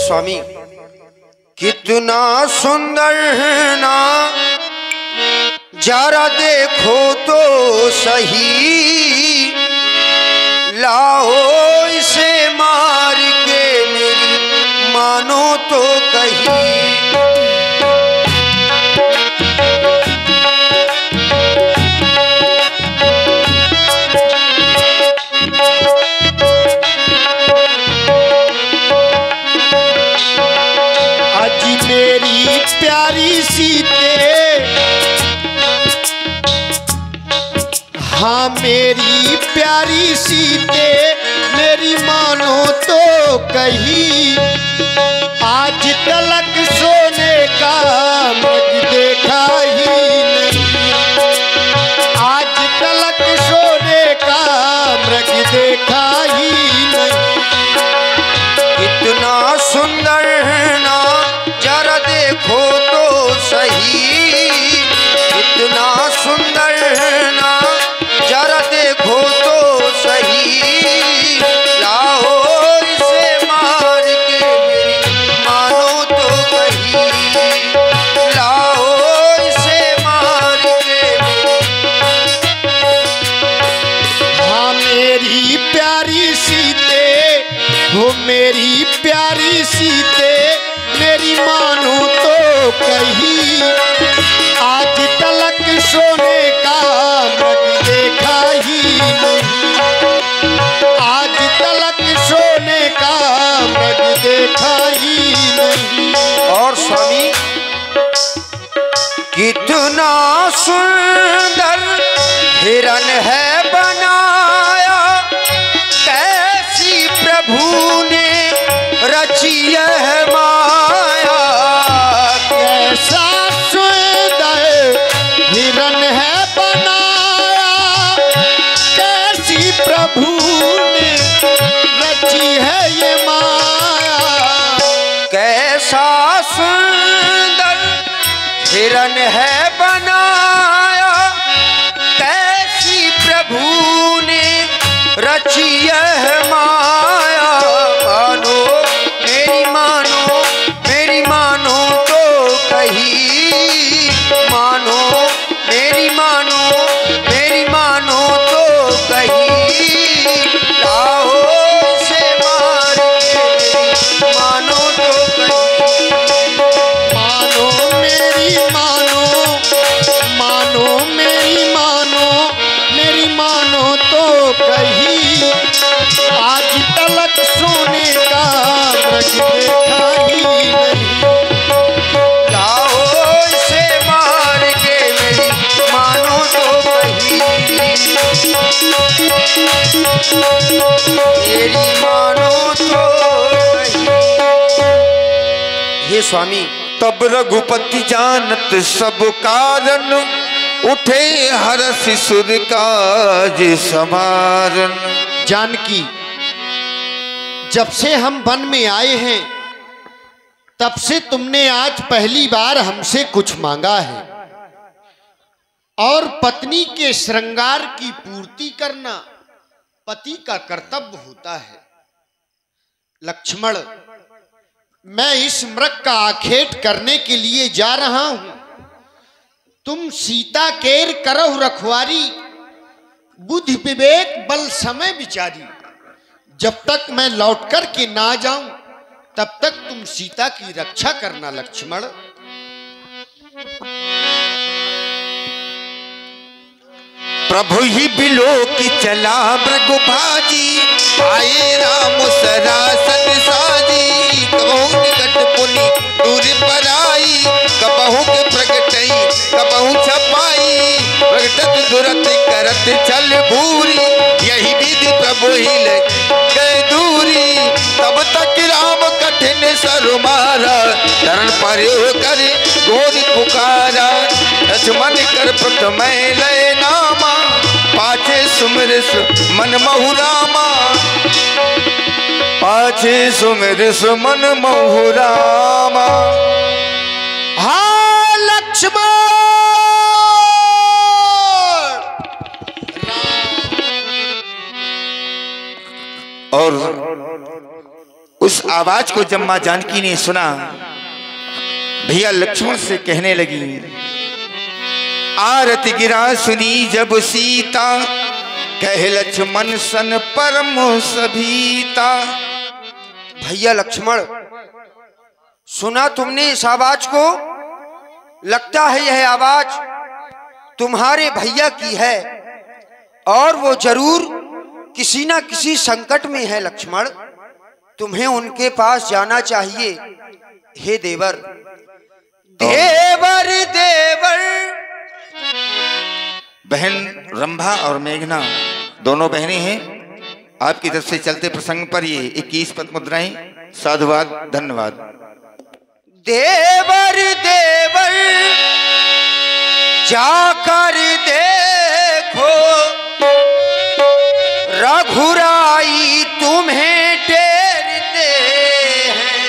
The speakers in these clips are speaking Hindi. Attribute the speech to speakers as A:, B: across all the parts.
A: स्वामी कितना सुंदर ना जरा देखो तो सही, लाओ इसे मार के मेरी मानो तो कहीं।
B: मेरी प्यारी सीते, हाँ मेरी प्यारी सीते, मेरी मानो तो कहीं। आज तलक सोने का मग देखा ही नहीं, आज तलक सोने का मृग देखा ही नहीं।
A: इतना सुंदर ना जरा देखो तो सही, इतना सुंदर ना जरा देखो तो सही, लाओ इसे मार के मेरी मानो तो कहीं, लाओ इसे मार के
B: हाँ मेरी प्यारी सीते, हो मेरी प्यारी सीते, मेरी मानो तो कहीं। आज तलक सोने का मृग देखा ही नहीं, आज तलक सोने का मृग देखा ही नहीं।
A: और स्वामी कितना सुंदर हिरन है बनाया, कैसी प्रभु ने रची है माया।
B: कैसा सुंदर हिरन है बनाया, कैसी प्रभु ने रची है ये माया।
A: कैसा सुंदर हिरन है बनाया, कैसी प्रभु ने रची है माया। मानो मेरी मानो, मेरी मानो तो कहीं, मानो मेरी मानो, मेरी मानो तो कहीं, लाओ इसे मार के मेरी मानो तो कहीं।
B: मानो मेरी मानो, मानो मेरी मानो, मेरी मानो तो कहीं। आज तलक सोने का मृग देखा ही नहीं,
A: लाओ इसे मार के मेरी मानो तो कहीं, मेरी मानो तो कहीं। हे स्वामी
C: तब रघुपति जानत सब कारण, उठे हरष सुर काज समारन।
B: जानकी जब से हम वन में आए हैं तब से तुमने आज पहली बार हमसे कुछ मांगा है, और पत्नी के श्रृंगार की पूर्ति करना पति का कर्तव्य होता है। लक्ष्मण, मैं इस मृग का आखेट करने के लिए जा रहा हूं, तुम सीता केर करहु रखवारी, बुद्धि विवेक बल समय विचारी। जब तक मैं लौट कर के ना जाऊं तब तक तुम सीता की रक्षा करना लक्ष्मण।
C: प्रभु ही बिलो की चला मृगभाजी, आए राम सरासन साजी। कबहु निकट पुनि दूर पर आई, कबहु के प्रगटई कबहु छपाई। प्रगटत दुरत करत चल भूरी, यही विधि प्रभु ही गए दूरी। तब तक राम कठिन सर मारा, चरण पर करे घोर पुकारा। लक्ष्मण कर प्रथम लय नामा, पाछे सुमिर मन महु रामा। पाछे सुमिर मन महु रामा।
B: हाँ लक्ष्मण,
C: और उस आवाज को जब मां जानकी ने सुना, भैया लक्ष्मण से कहने लगी, आरती गिरा सुनी जब सीता, कह लक्ष्मण सन परम सभीता।
A: भैया लक्ष्मण, सुना तुमने इस आवाज को? लगता है यह आवाज तुम्हारे भैया की है और वो जरूर किसी ना किसी संकट में है। लक्ष्मण, तुम्हें उनके पास जाना चाहिए। हे देवर, देवर देवर।
C: बहन रंभा और मेघना दोनों बहनें हैं। आपकी तरफ से चलते प्रसंग पर ये 21 पद मुद्राएं। साधुवाद, धन्यवाद।
A: देवर देवर जाकर देखो, रघुराई तुम्हें टेरते हैं।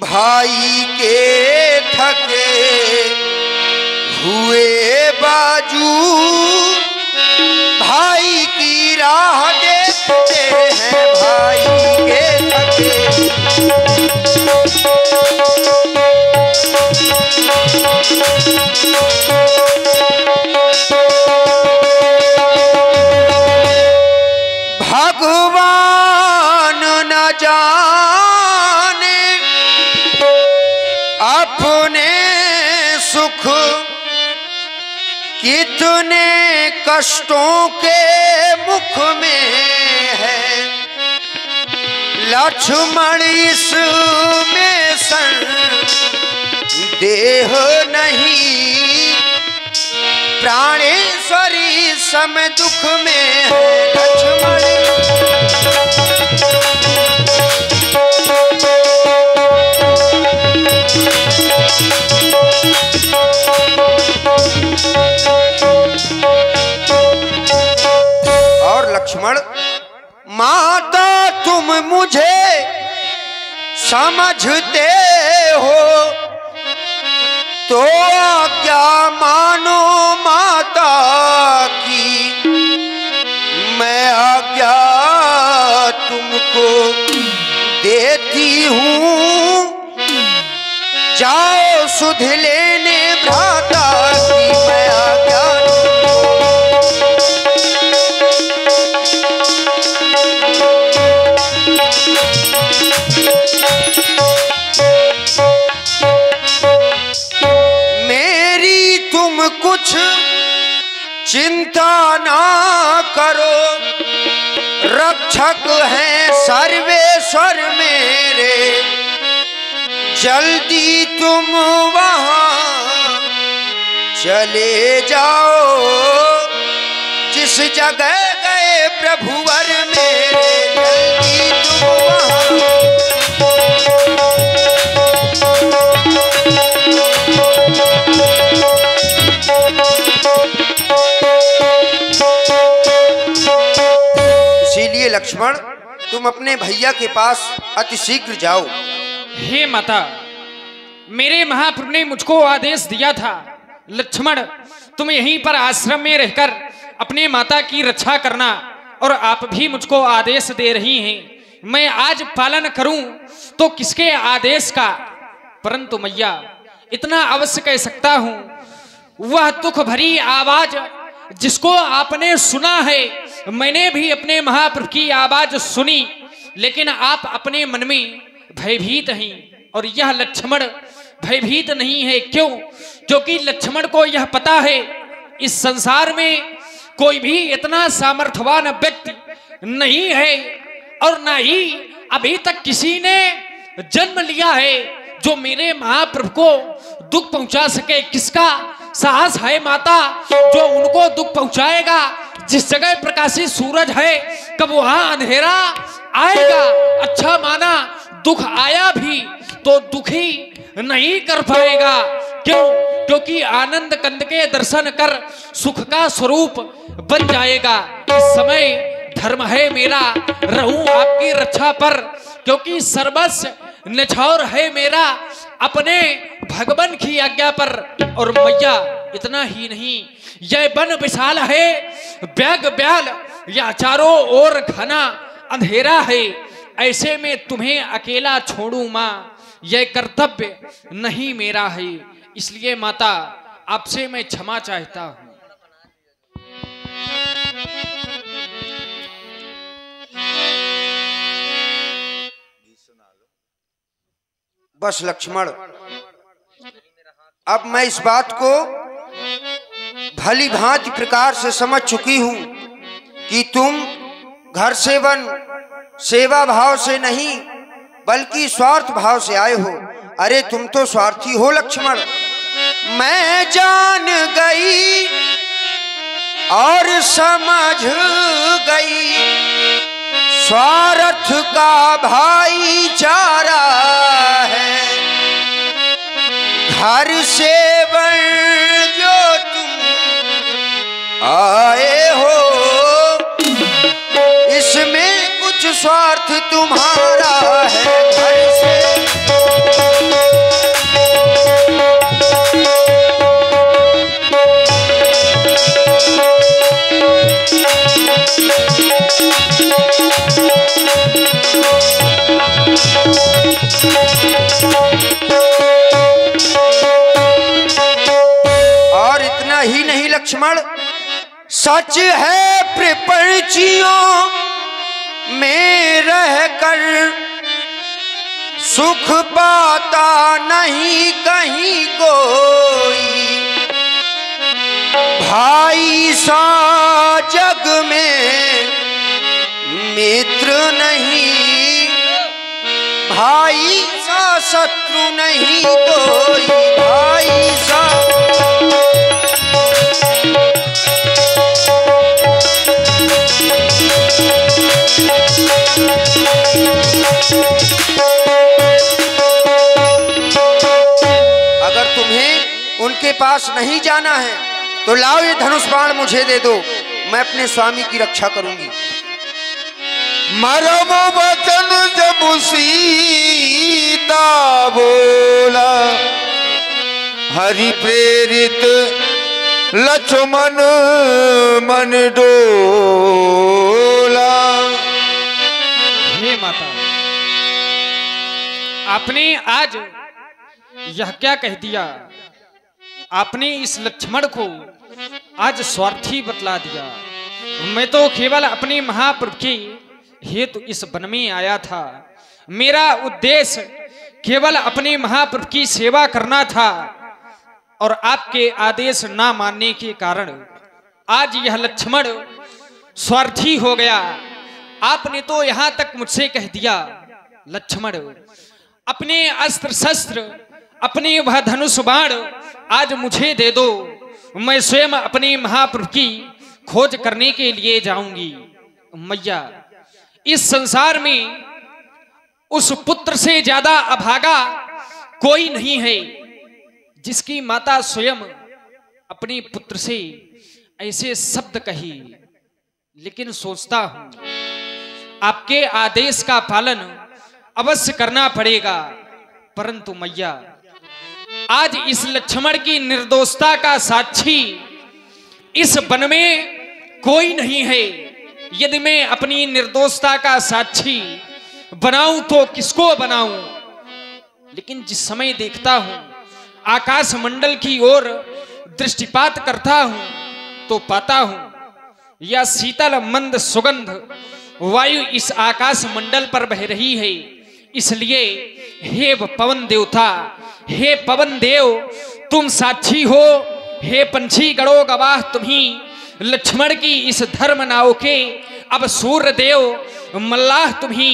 A: भाई के थके हुए बाजू, भाई की राह देखते हैं। भाई के थके भगवान न जाने अपने सुख, कितने कष्टों के मुख में है। लक्ष्मण इसमें संदेह नहीं, प्राणेश्वरी सम दुख में है। लक्ष्मण और लक्ष्मण, माता तुम मुझे समझते हो तो क्या मानो माता की, मैं आज्ञा तुमको देती हूँ। जाओ सुध लेने भ्राता की, मैं आज्ञा कुछ चिंता ना करो, रक्षक हैं सर्वेश्वर मेरे। जल्दी तुम वहां चले जाओ, जिस जगह गए प्रभुवर मेरे। जल्दी तुम वहां इसीलिए लक्ष्मण, तुम अपने भैया के पास अतिशीघ्र जाओ।
D: हे माता, मेरे महाप्रभु ने मुझको आदेश दिया था, लक्ष्मण तुम यहीं पर आश्रम में रहकर अपने माता की रक्षा करना, और आप भी मुझको आदेश दे रही हैं। मैं आज पालन करूं तो किसके आदेश का? परंतु मैया, इतना अवश्य कह सकता हूं, वह दुख भरी आवाज जिसको आपने सुना है, मैंने भी अपने महाप्रभु की आवाज सुनी, लेकिन आप अपने मन में भयभीत हैं और यह लक्ष्मण भयभीत नहीं है। क्यों? क्योंकि लक्ष्मण को यह पता है इस संसार में कोई भी इतना सामर्थ्यवान व्यक्ति नहीं है और न ही अभी तक किसी ने जन्म लिया है जो मेरे महाप्रभु को दुख पहुंचा सके। किसका साहस है माता जो उनको दुख पहुंचाएगा? जिस जगह प्रकाशित सूरज है, कब वहां अंधेरा आएगा? अच्छा माना दुख आया भी तो दुखी नहीं कर पाएगा। क्यों? क्योंकि आनंद कंद के दर्शन कर सुख का स्वरूप बन जाएगा। इस समय धर्म है मेरा, रहूं आपकी रक्षा पर, क्योंकि सर्वस्व निछावर है मेरा अपने भगवान की आज्ञा पर। और मैया, इतना ही नहीं, यह वन विशाल है, ब्याग ब्याल या चारों ओर घना अंधेरा है। ऐसे में तुम्हें अकेला छोड़ूं मां, यह कर्तव्य नहीं मेरा है। इसलिए माता आपसे मैं क्षमा चाहता हूं।
A: बस लक्ष्मण, अब मैं इस बात को भली भांति प्रकार से समझ चुकी हूं कि तुम घर सेवन सेवा भाव से नहीं बल्कि स्वार्थ भाव से आए हो। अरे तुम तो स्वार्थी हो लक्ष्मण, मैं जान गई और समझ गई, स्वार्थ का भाईचारा है। घर सेवन जो तुम आए हो, इसमें कुछ स्वार्थ तुम्हारा है। घर से और इतना ही नहीं लक्ष्मण, सच है प्रपंचियों में रहकर सुख पाता नहीं कहीं कोई, भाई सा जग में मित्र नहीं, भाई सा शत्रु नहीं कोई, भाई सा अगर तुम्हें उनके पास नहीं जाना है तो लाओ ये धनुष बाण मुझे दे दो, मैं अपने स्वामी की रक्षा करूंगी।
C: मरम वचन जब सीता बोला, हरि प्रेरित लक्ष्मण मन डोला।
D: हे माता, आपने आज यह क्या कह दिया? आपने इस लक्ष्मण को आज स्वार्थी बतला दिया। मैं तो केवल अपने महाप्रभु के हेतु इस वन में आया था। मेरा उद्देश्य केवल अपने महाप्रभु की सेवा करना था और आपके आदेश ना मानने के कारण आज यह लक्ष्मण स्वार्थी हो गया। आपने तो यहां तक मुझसे कह दिया, लक्ष्मण अपने अस्त्र शस्त्र, अपने वह धनुष बाण आज मुझे दे दो, मैं स्वयं अपने महाप्रभु की खोज करने के लिए जाऊंगी। मैया, इस संसार में उस पुत्र से ज्यादा अभागा कोई नहीं है जिसकी माता स्वयं अपने पुत्र से ऐसे शब्द कही। लेकिन सोचता हूं आपके आदेश का पालन अवश्य करना पड़ेगा। परंतु मैया, आज इस लक्ष्मण की निर्दोषता का साक्षी इस वन में कोई नहीं है। यदि मैं अपनी निर्दोषता का साक्षी बनाऊं तो किसको बनाऊं? लेकिन जिस समय देखता हूं, आकाश मंडल की ओर दृष्टिपात करता हूं तो पाता हूं यह शीतल मंद सुगंध वायु इस आकाश मंडल पर बह रही है। इसलिए हे पवन देवता, हे पवन देव, तुम साक्षी हो। हे पंछी गणों गवाह तुम्ही, लक्ष्मण की इस धर्म नाव के अब सूर्य देव मल्लाह तुम्ही,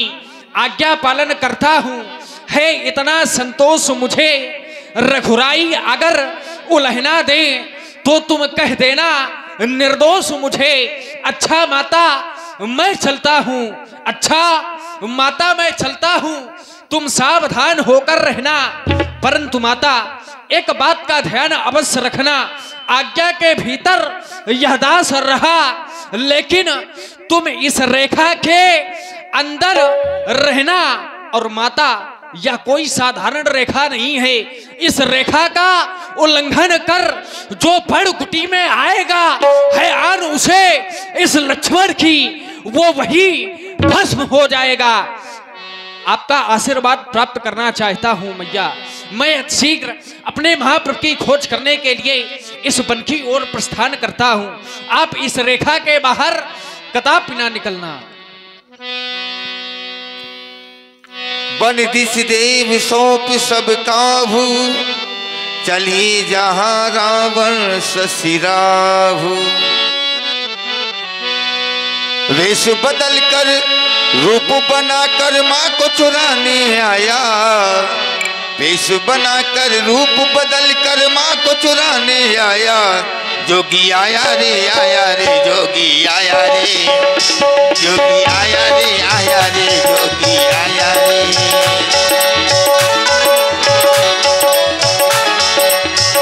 D: आज्ञा पालन करता हूं। है इतना संतोष मुझे, रघुराई अगर उलहना दे तो तुम कह देना निर्दोष मुझे। अच्छा माता, मैं चलता हूं। अच्छा माता, मैं चलता हूं, तुम सावधान होकर रहना। परंतु माता, एक बात का ध्यान अवश्य रखना, आज्ञा के भीतर यह दास रहा, लेकिन तुम इस रेखा के अंदर रहना। और माता, यह कोई साधारण रेखा नहीं है। इस रेखा का उल्लंघन कर जो पड़कुटी में आएगा है आन उसे इस लक्ष्मण की, वो वही भस्म हो जाएगा। आपका आशीर्वाद प्राप्त करना चाहता हूं मैया। मैं शीघ्र अपने महाप्रभु की खोज करने के लिए इस वन की ओर प्रस्थान करता हूं। आप इस रेखा के बाहर कदापि ना निकलना।
C: बन दिस देव सौंप सब काहू, चली जहां रावण ससिराहू। वेश बदल कर रूप बनाकर माँ को चुराने आया, वेश बनाकर रूप बदल कर माँ को चुराने आया। जोगी आया रे आया रे जोगी आया रे, जोगी आया रे जोगी आया रे।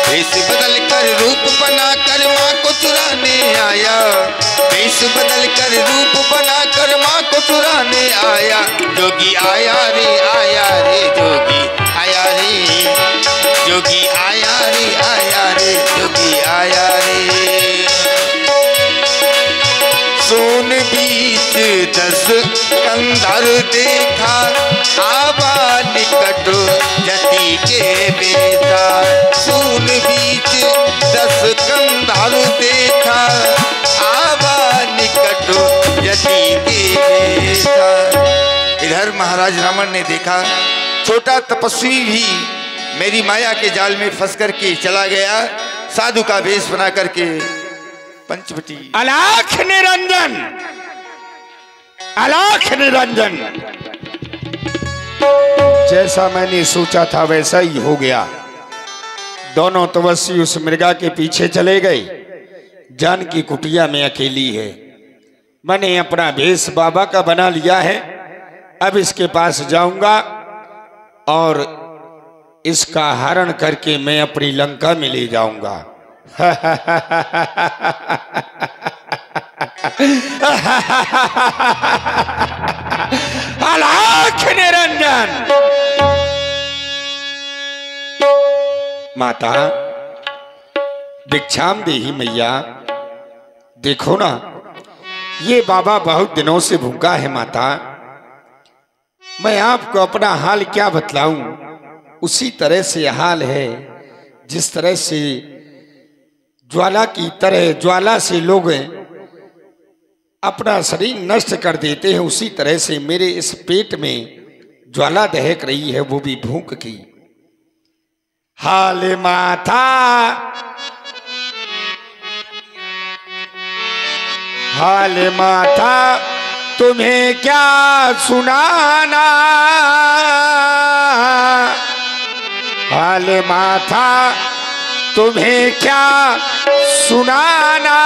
C: वेश बदल कर रूप बनाकर माँ को चुराने आया, वेश बदल कर रूप बनाकर माँ को चुराने आया। जोगी आया रे जोगी आया रे, जोगी आया रे जोगी आया रे। सोन बीच 10 कंधर देखा, आवा निकट जति के बेटा। सोन बीच 10 कंधर देखा, आवा निकट जति के बेटा। इधर महाराज रावण ने देखा छोटा तपस्वी भी मेरी माया के जाल में फंस करके चला गया, साधु का वेश बना करके पंचवटी।
E: अलाख निरंजन, अलाख निरंजन। जैसा मैंने सोचा था वैसा ही हो गया। दोनों तपस्वी उस मृगा के पीछे चले गए। जानकी कुटिया में अकेली है। मैंने अपना वेश बाबा का बना लिया है। अब इसके पास जाऊंगा और इसका हरण करके मैं अपनी लंका में ले जाऊंगा। अलाख निरंजन। माता भिक्षाम देही मैया, देखो ना ये बाबा बहुत दिनों से भूखा है। माता मैं आपको अपना हाल क्या बतलाऊं, उसी तरह से हाल है जिस तरह से ज्वाला की तरह, ज्वाला से लोग अपना शरीर नष्ट कर देते हैं, उसी तरह से मेरे इस पेट में ज्वाला दहक रही है, वो भी भूख की। हाल माथा, हाल माथा तुम्हें क्या सुनाना, हाल माथा तुम्हें क्या सुनाना।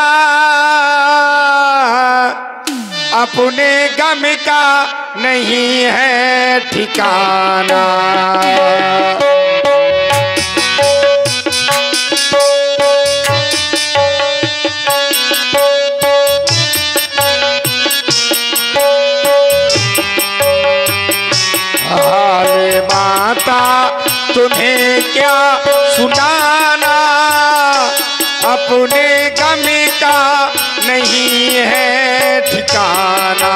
E: अपने गम का नहीं है ठिकाना। तुम्हें क्या सुनाना, अपने गम का नहीं है ठिकाना।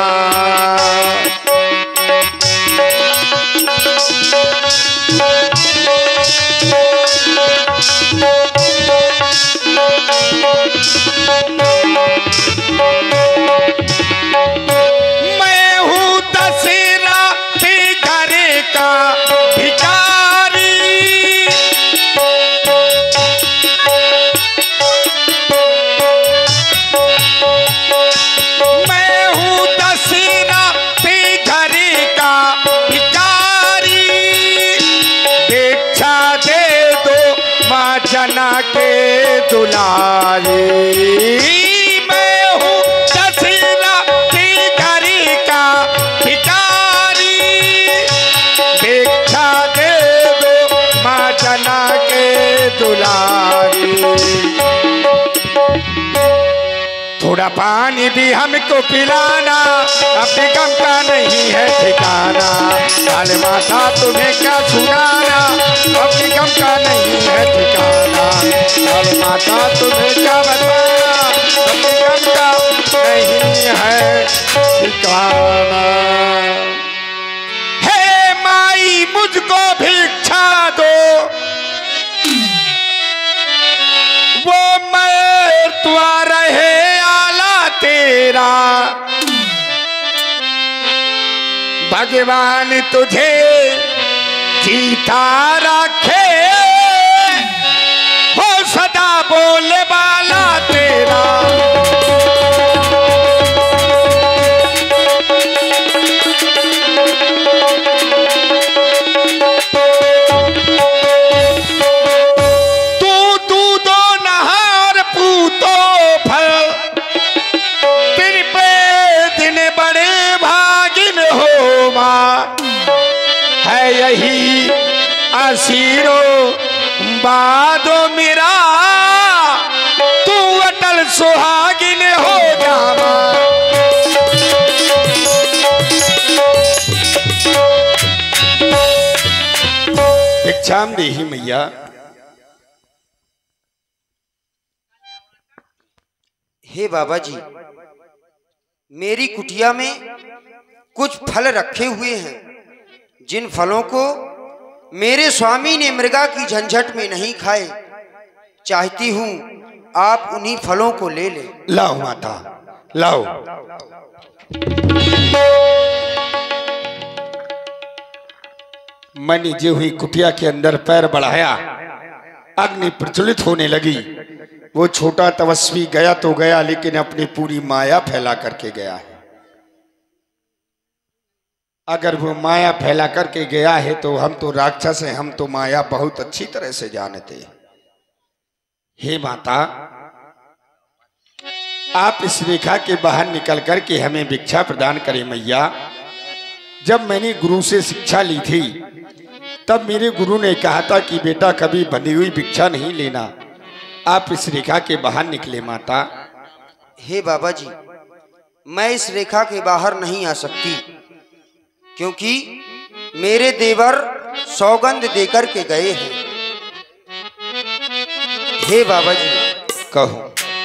E: मैं हूँ दशहरा के घर का के दुलारी। मैं हूँ दशहरा के घर का भिखारी, भिक्षा दे दो माँ जना के दुलारी। थोड़ा पानी भी हमको पिलाना, अपने गम का नहीं है ठिकाना। हाल माथा तुम्हें क्या सुनाना, अपने गम का नहीं है ठिकाना। हाल माथा तुम्हें क्या बताना, अपने गम का नहीं है ठिकाना। हे भगवान तुझे जीता रखे, हो सदा बोले वाला तेरा। यही आशीरो बादो मेरा, तू अटल सुहागिन हो जावा। भिक्षाम देहि मैया।
A: हे बाबा जी, मेरी कुटिया में कुछ फल रखे हुए हैं, जिन फलों को मेरे स्वामी ने मृगा की झंझट में नहीं खाए, चाहती हूं आप उन्हीं फलों को ले ले।
E: लाओ माता, लाओ। मैंने जो हुई कुटिया के अंदर पैर बढ़ाया, अग्नि प्रज्वलित होने लगी। वो छोटा तपस्वी गया तो गया, लेकिन अपनी पूरी माया फैला करके गया है। अगर वो माया फैला करके गया है तो हम तो राक्षस हैं, हम तो माया बहुत अच्छी तरह से जानते हैं। हे माता, आप इस रेखा के बाहर निकल करके हमें भिक्षा प्रदान करें मैया। जब मैंने गुरु से शिक्षा ली थी, तब मेरे गुरु ने कहा था कि बेटा कभी बंधी हुई भिक्षा नहीं लेना। आप इस रेखा के बाहर निकले माता।
A: हे बाबा जी, मैं इस रेखा के बाहर नहीं आ सकती, क्योंकि मेरे देवर सौगंध देकर के गए हैं। हे बाबा जी,
E: कहो।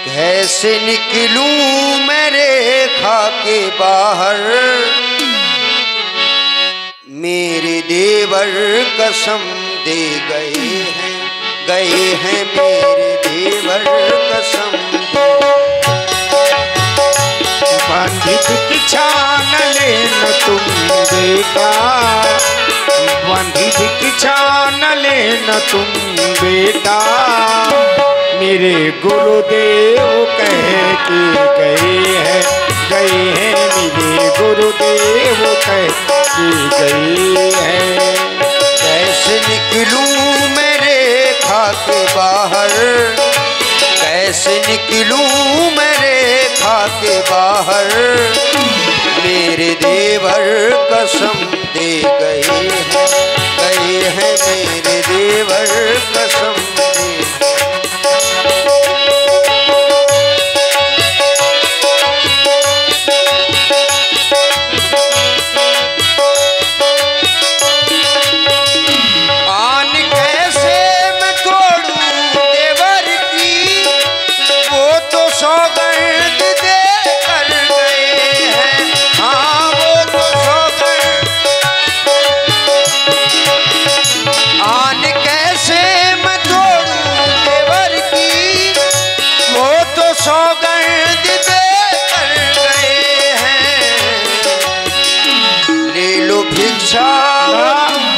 A: कैसे निकलूं मैं रेखा के बाहर, मेरे देवर कसम दे गए हैं मेरे देवर कसम दे।
E: बंधित भिक्षा न लेना तुम बेटा, बंधित भिक्षा न लेना तुम बेटा, मेरे गुरुदेव कह के गए हैं मेरे गुरुदेव कह के गए हैं।
A: कैसे निकलूं मैं रेखा के बाहर, कैसे निकलूं मैं रेखा के बाहर, मेरे देवर कसम दे गए हैं मेरे देवर कसम दे।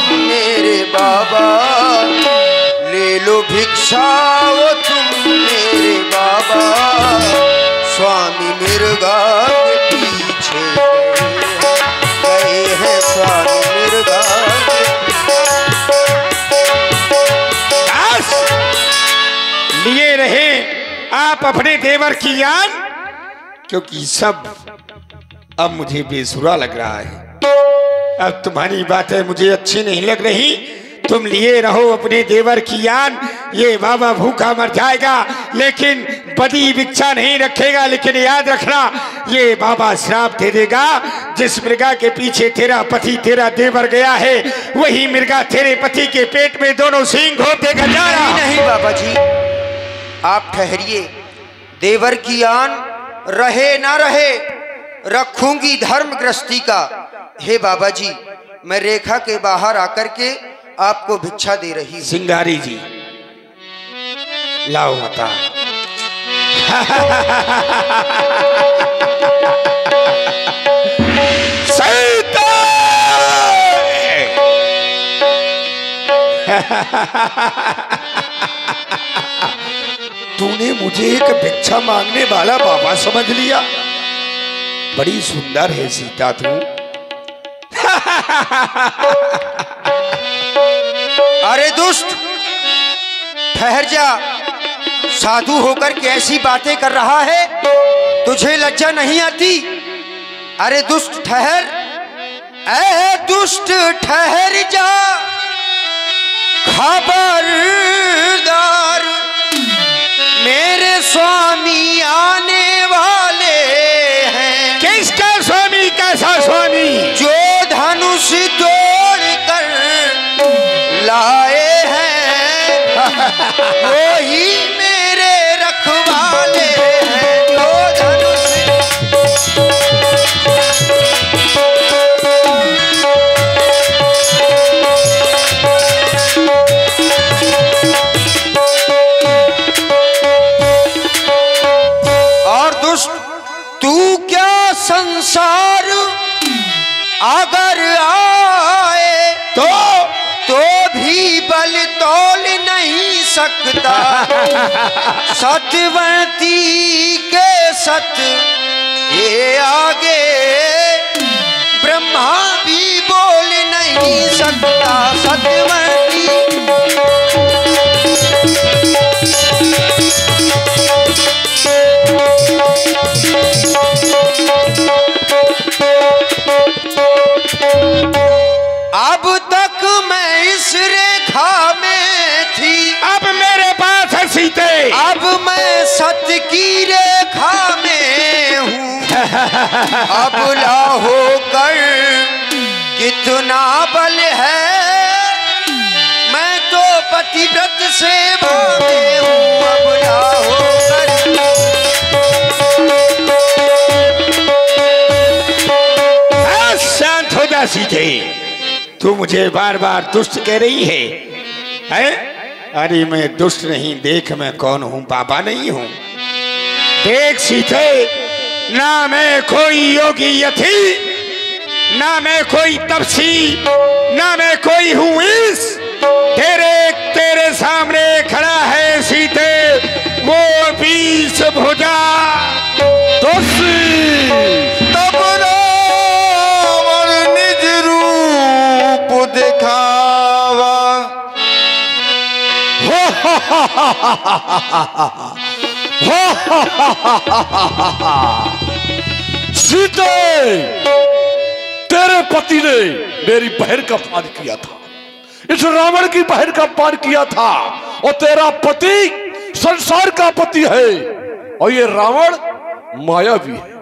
A: मेरे बाबा ले लो भिक्षा वो तुम मेरे बाबा, स्वामी मृगा के पीछे गए हैं स्वामी मृगा।
E: लिए रहे आप अपने देवर की याद, क्योंकि सब अब मुझे बेसुरा लग रहा है। अब तुम्हारी बातें मुझे अच्छी नहीं लग रही। तुम लिए रहो अपने देवर की याद, ये बाबा भूखा मर जाएगा लेकिन बदी भिक्षा नहीं रखेगा। लेकिन याद रखना, ये बाबा श्राप दे देगा। जिस मृगा के पीछे तेरा पति तेरा देवर गया है, वही मृगा तेरे पति के पेट में दोनों सींग होते जा रहा।
A: नहीं बाबा जी, आप ठहरिए। देवर की आन रहे ना रहे, रखूंगी धर्म गृहस्थी का। हे बाबा जी, मैं रेखा के बाहर आकर के आपको भिक्षा दे रही हूं।
E: सिंगारी जी, लाओ माता। सीता तूने मुझे एक भिक्षा मांगने वाला बाबा समझ लिया। बड़ी सुंदर है सीता तू।
A: अरे दुष्ट, ठहर जा। साधु होकर कैसी बातें कर रहा है? तुझे लज्जा नहीं आती? अरे दुष्ट ठहर, ऐ दुष्ट ठहर जा, खबरदार मेरे स्वामी आने वाले हैं।
E: किसका स्वामी? कैसा स्वामी?
A: जो धनुष तोड़ कर लाए हैं वो ही मेरे रखवाले हैं। जो धनुष और दुष्ट, तू क्या संसार अगर आए तो भी बल तोल नहीं सकता। सतवती के सत के आगे ब्रह्मा भी बोल नहीं सकता। सतवती अब तक मैं इस रेखा में थी,
E: अब मेरे पास है सीते।
A: अब मैं सत्य की रेखा में हूँ। अब लाहो कर कितना बल है, मैं तो पतिव्रत सेवा में हूँ। अब लाहो कर
E: शांत हो जा सीते। तू मुझे बार बार दुष्ट कह रही है, हैं? अरे मैं दुष्ट नहीं, देख मैं कौन हूँ, बाबा नहीं हूँ। देख सीते, ना मैं कोई योगी यथी, ना मैं कोई तपसी, ना मैं कोई हूँ ईश। तेरे सामने खड़ा है सीते वो 20 भुजा दुष्ट।
C: दिखावा
F: सीते, तेरे पति ने मेरी बहन का अपमान किया था, इस रावण की बहन का अपमान किया था। और तेरा पति संसार का पति है और ये रावण मायावी है।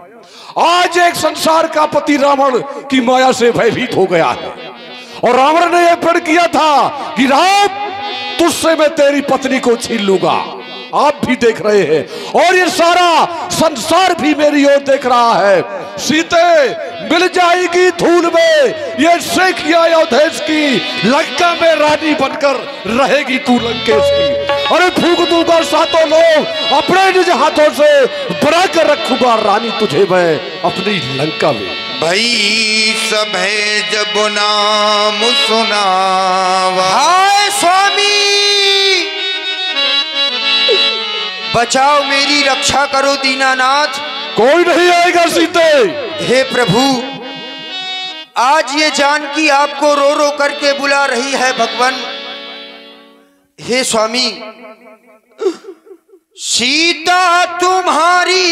F: आज एक संसार का पति रावण की माया से भयभीत हो गया है और रावण ने यह प्रण किया था कि राम तुझसे मैं तेरी पत्नी को छीन लूंगा। आप भी देख रहे हैं और ये सारा संसार भी मेरी ओर देख रहा है। सीते, मिल जाएगी धूल में ये शेखिया अवधेश की, लंका में रानी बनकर रहेगी तू लंकेश की। अरे फूंक दूंगा सातों लोग, अपने निज हाथों से बना कर रखूंगा रानी तुझे मैं अपनी लंका में।
C: भई सब है जब नाम सुनावा।
A: हाय स्वामी, बचाओ, मेरी रक्षा करो दीनानाथ।
F: कोई नहीं आएगा सीते।
A: हे प्रभु, आज ये जानकी आपको रो रो करके बुला रही है भगवान। हे स्वामी, सीता तुम्हारी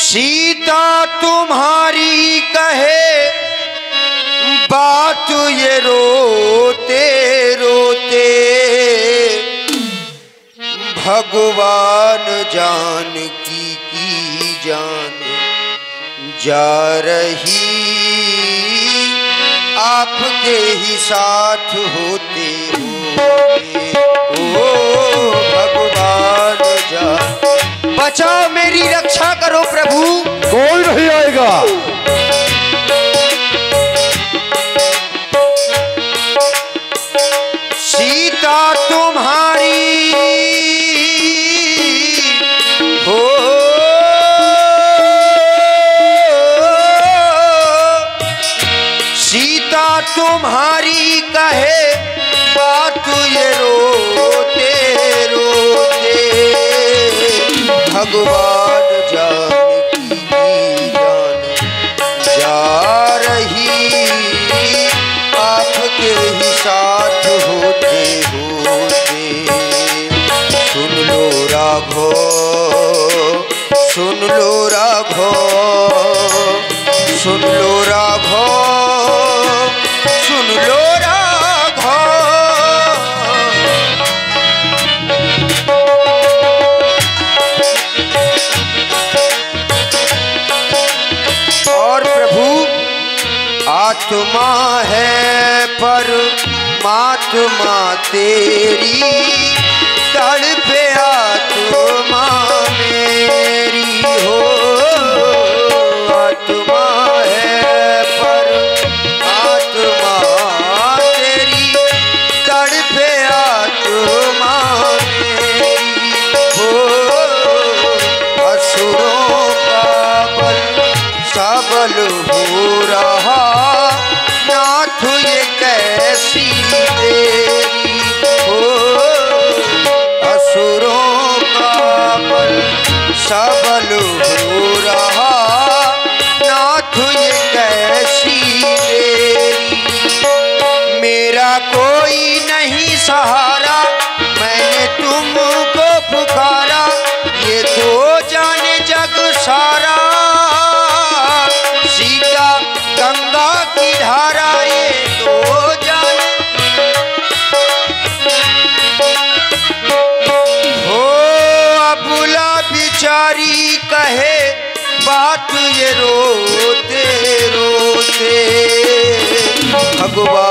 A: सीता तुम्हारी कहे बात ये रोते रोते भगवान जानकी की जान जा रही, आपके ही साथ होते होते ओ भगवान जान। बचाओ, मेरी रक्षा करो प्रभु।
F: कोई नहीं आएगा।
A: सीता तुम्हारी हो कहे बात ये रोते रोते, भगवान जाने की जान जा रही, आपके ही साथ होते होते। सुन लो राघो, सुन लो राघो, सुन लो राघो, सुन लो राघो। और प्रभु आत्मा है परमात्मा तेरी, तड़पे आत्मा मेरी हो। आत्मा है परमात्मा तेरी, तड़पे आत्मा मेरी हो। असुरों का बल सबल हो रहा, नाथ ये कैसी देरी हो। असुरों का बल सबल हो रहा, नाथ ये कैसी देरी। मेरा कोई नहीं सहारा, मैंने तुमको पुकारा, ये तो जाने जग सारा। सीता गंगा की धारा, ये तो जाने हो। अबुला बिचारी कहे बात ये रोते रोते, भगवान